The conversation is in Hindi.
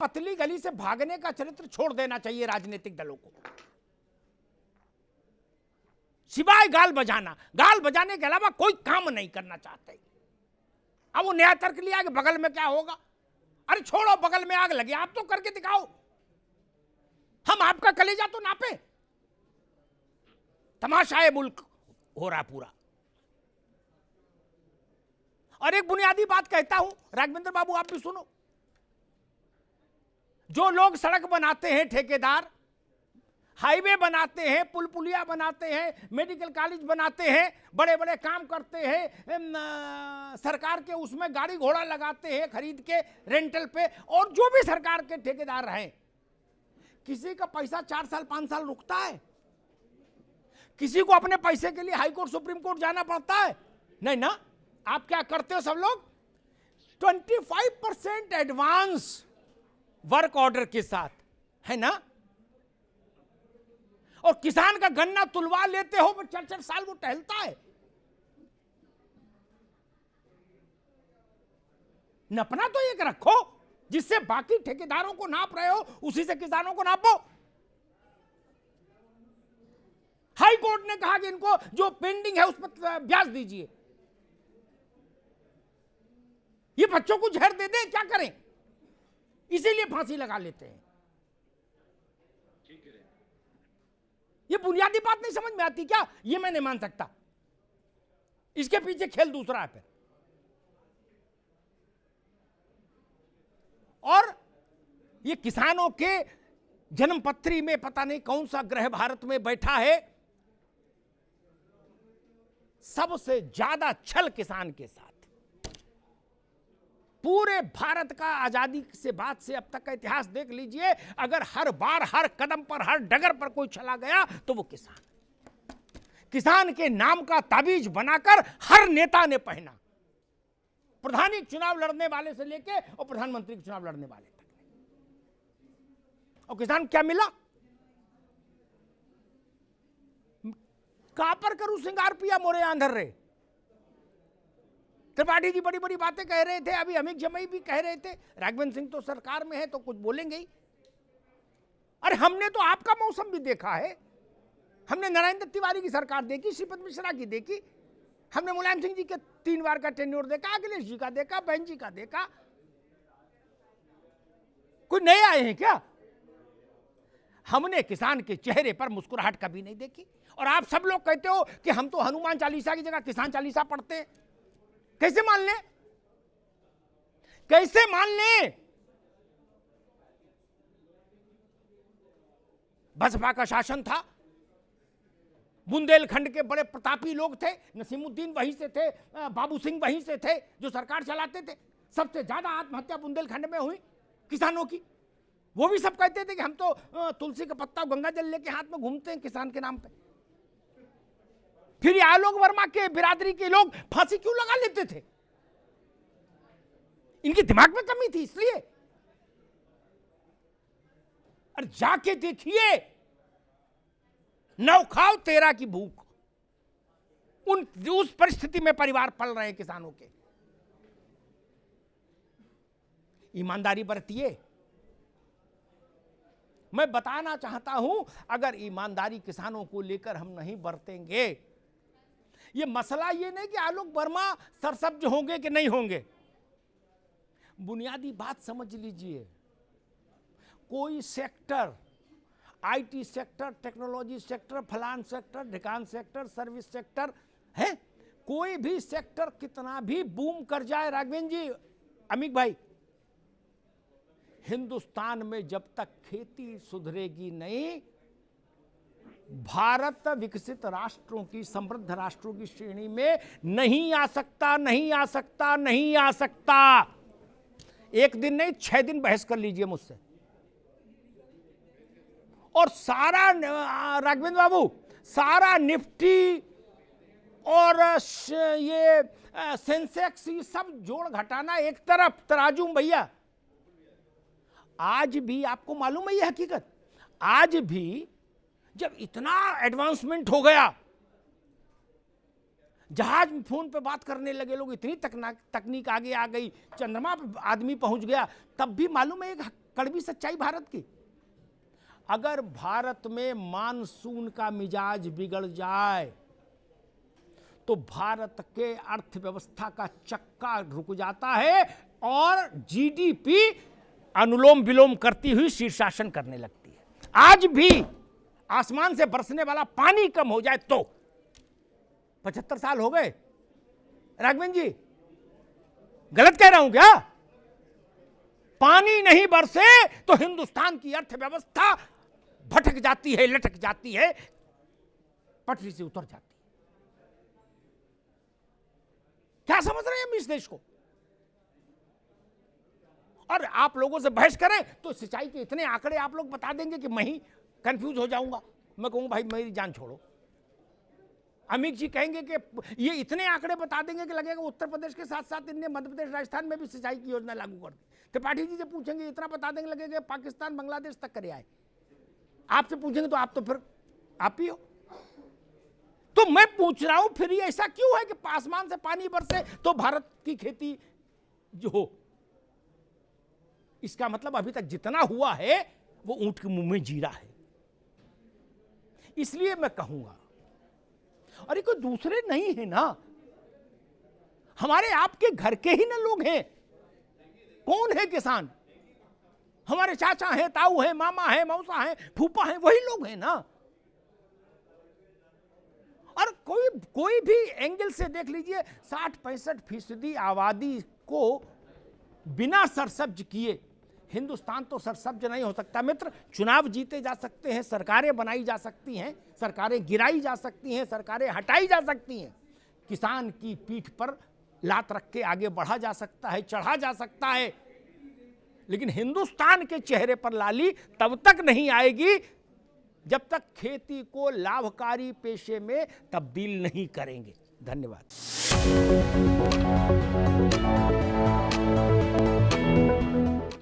पतली गली से भागने का चरित्र छोड़ देना चाहिए राजनीतिक दलों को, सिवाय गाल बजाने के अलावा कोई काम नहीं करना चाहते। अब वो नया तर्क लिया कि बगल में क्या होगा। अरे छोड़ो, बगल में आग लगी, आप तो करके दिखाओ, हम आपका कलेजा तो नापे। तमाशाए मुल्क हो रहा पूरा। और एक बुनियादी बात कहता हूं राघवेंद्र बाबू, आप भी सुनो। जो लोग सड़क बनाते हैं, ठेकेदार हाईवे बनाते हैं, पुल पुलिया बनाते हैं, मेडिकल कॉलेज बनाते हैं, बड़े बड़े काम करते हैं, सरकार के उसमें गाड़ी घोड़ा लगाते हैं खरीद के रेंटल पे, और जो भी सरकार के ठेकेदार हैं, किसी का पैसा 4 साल 5 साल रुकता है? किसी को अपने पैसे के लिए हाई कोर्ट सुप्रीम कोर्ट जाना पड़ता है? नहीं ना। आप क्या करते हो सब लोग? 25% एडवांस वर्क ऑर्डर के साथ, है ना। और किसान का गन्ना तुलवा लेते हो, 4-4 साल वो टहलता है। नपना तो एक रखो जिससे बाकी ठेकेदारों को नाप रहे हो उसी से किसानों को नापो। हाई कोर्ट ने कहा कि इनको जो पेंडिंग है उस पर ब्याज दीजिए। ये बच्चों को जहर दे दे, क्या करें? इसीलिए फांसी लगा लेते हैं। ये बुनियादी बात नहीं समझ में आती क्या? ये मैं नहीं मान सकता। इसके पीछे खेल दूसरा है फिर। और ये किसानों के जन्मपत्री में पता नहीं कौन सा ग्रह भारत में बैठा है, सबसे ज्यादा छल किसान के साथ। पूरे भारत का आजादी से बाद से अब तक का इतिहास देख लीजिए, अगर हर बार हर कदम पर हर डगर पर कोई चला गया तो वो किसान के नाम का ताबीज बनाकर हर नेता ने पहना, प्रधानी चुनाव लड़ने वाले से लेके और प्रधानमंत्री के चुनाव लड़ने वाले तक। और किसान क्या मिला? कापर करूं सिंगार पिया मोरे आंधर रे। त्रिपाठी जी बड़ी बड़ी बातें कह रहे थे, अभी अमित जमई भी कह रहे थे, राघवेंद्र सिंह तो सरकार में है तो कुछ बोलेंगे ही। अरे हमने तो आपका मौसम भी देखा है, हमने नारायण दत्त तिवारी की सरकार देखी, श्रीपद मिश्रा की देखी, हमने मुलायम सिंह जी के 3 बार का टेन्योर देखा, अखिलेश जी का देखा, बहन जी का देखा। कोई नए आए हैं क्या? हमने किसान के चेहरे पर मुस्कुराहट कभी नहीं देखी। और आप सब लोग कहते हो कि हम तो हनुमान चालीसा की जगह किसान चालीसा पढ़ते हैं। कैसे मान ले? कैसे मान ले? बसपा का शासन था, बुंदेलखंड के बड़े प्रतापी लोग थे, नसीमुद्दीन वहीं से थे, बाबू सिंह वहीं से थे जो सरकार चलाते थे। सबसे ज्यादा आत्महत्या बुंदेलखंड में हुई किसानों की। वो भी सब कहते थे कि हम तो तुलसी का पत्ता गंगा जल लेके हाथ में घूमते हैं किसान के नाम पे। फिर आलोक वर्मा के बिरादरी के लोग फांसी क्यों लगा लेते थे? इनके दिमाग में कमी थी इसलिए। और जाके देखिए, नौ खाओ तेरा की भूख, उस परिस्थिति में परिवार पल रहे हैं किसानों के। ईमानदारी बरतिए। मैं बताना चाहता हूं, अगर ईमानदारी किसानों को लेकर हम नहीं बरतेंगे, ये मसला ये नहीं कि आलोक वर्मा सरसब्ज होंगे कि नहीं होंगे। बुनियादी बात समझ लीजिए, कोई sector, IT sector, technology sector, फलान सेक्टर, ढिकान सेक्टर, सर्विस सेक्टर है, कोई भी सेक्टर कितना भी बूम कर जाए राघवेंद्र जी, अमित भाई, हिंदुस्तान में जब तक खेती सुधरेगी नहीं, भारत विकसित राष्ट्रों की, समृद्ध राष्ट्रों की श्रेणी में नहीं आ सकता, नहीं आ सकता, नहीं आ सकता। एक दिन नहीं, 6 दिन बहस कर लीजिए मुझसे। और सारा राघवेंद्र बाबू, सारा निफ्टी और ये सेंसेक्स, ये सब जोड़ घटाना एक तरफ, तराजू भैया। आज भी आपको मालूम है ये हकीकत, आज भी जब इतना एडवांसमेंट हो गया, जहाज फोन पे बात करने लगे लोग, इतनी तकनीक आगे आ गई, चंद्रमा पे आदमी पहुंच गया, तब भी मालूम है एक कड़वी सच्चाई भारत की। अगर भारत में मानसून का मिजाज बिगड़ जाए तो भारत के अर्थव्यवस्था का चक्का रुक जाता है और जीडीपी अनुलोम विलोम करती हुई शीर्षासन करने लगती है। आज भी आसमान से बरसने वाला पानी कम हो जाए तो 75 साल हो गए राघवेंद्र जी, गलत कह रहा हूं क्या? पानी नहीं बरसे तो हिंदुस्तान की अर्थव्यवस्था भटक जाती है, लटक जाती है, पटरी से उतर जाती है। क्या समझ रहे हैं हम इस देश को? और आप लोगों से बहस करें तो सिंचाई के इतने आंकड़े आप लोग बता देंगे कि मैं ही कंफ्यूज हो जाऊंगा। मैं कहूंगा भाई मेरी जान छोड़ो। अमित जी कहेंगे कि ये इतने आंकड़े बता देंगे कि लगेगा उत्तर प्रदेश के साथ साथ इनने मध्य प्रदेश राजस्थान में भी सिंचाई की योजना लागू कर दी। त्रिपाठी जी से पूछेंगे इतना बता देंगे लगेगा पाकिस्तान बांग्लादेश तक करे आए। आपसे पूछेंगे तो आप तो फिर आप ही हो। तो मैं पूछ रहा हूं फिर ये ऐसा क्यों है कि आसमान से पानी बरसे तो भारत की खेती जो हो, इसका मतलब अभी तक जितना हुआ है वो ऊंट के मुंह में जीरा है। इसलिए मैं कहूंगा, अरे कोई दूसरे नहीं है ना, हमारे आपके घर के ही ना लोग हैं। कौन है किसान? हमारे चाचा हैं, ताऊ हैं, मामा हैं, मौसा हैं, फूफा हैं, वही लोग हैं ना। और कोई भी एंगल से देख लीजिए 60-65% आबादी को बिना सरसब्ज किए हिंदुस्तान तो सरसब्ज नहीं हो सकता मित्र। चुनाव जीते जा सकते हैं, सरकारें बनाई जा सकती हैं, सरकारें गिराई जा सकती हैं, सरकारें हटाई जा सकती हैं, किसान की पीठ पर लात रख के आगे बढ़ा जा सकता है, चढ़ा जा सकता है, लेकिन हिंदुस्तान के चेहरे पर लाली तब तक नहीं आएगी जब तक खेती को लाभकारी पेशे में तब्दील नहीं करेंगे। धन्यवाद।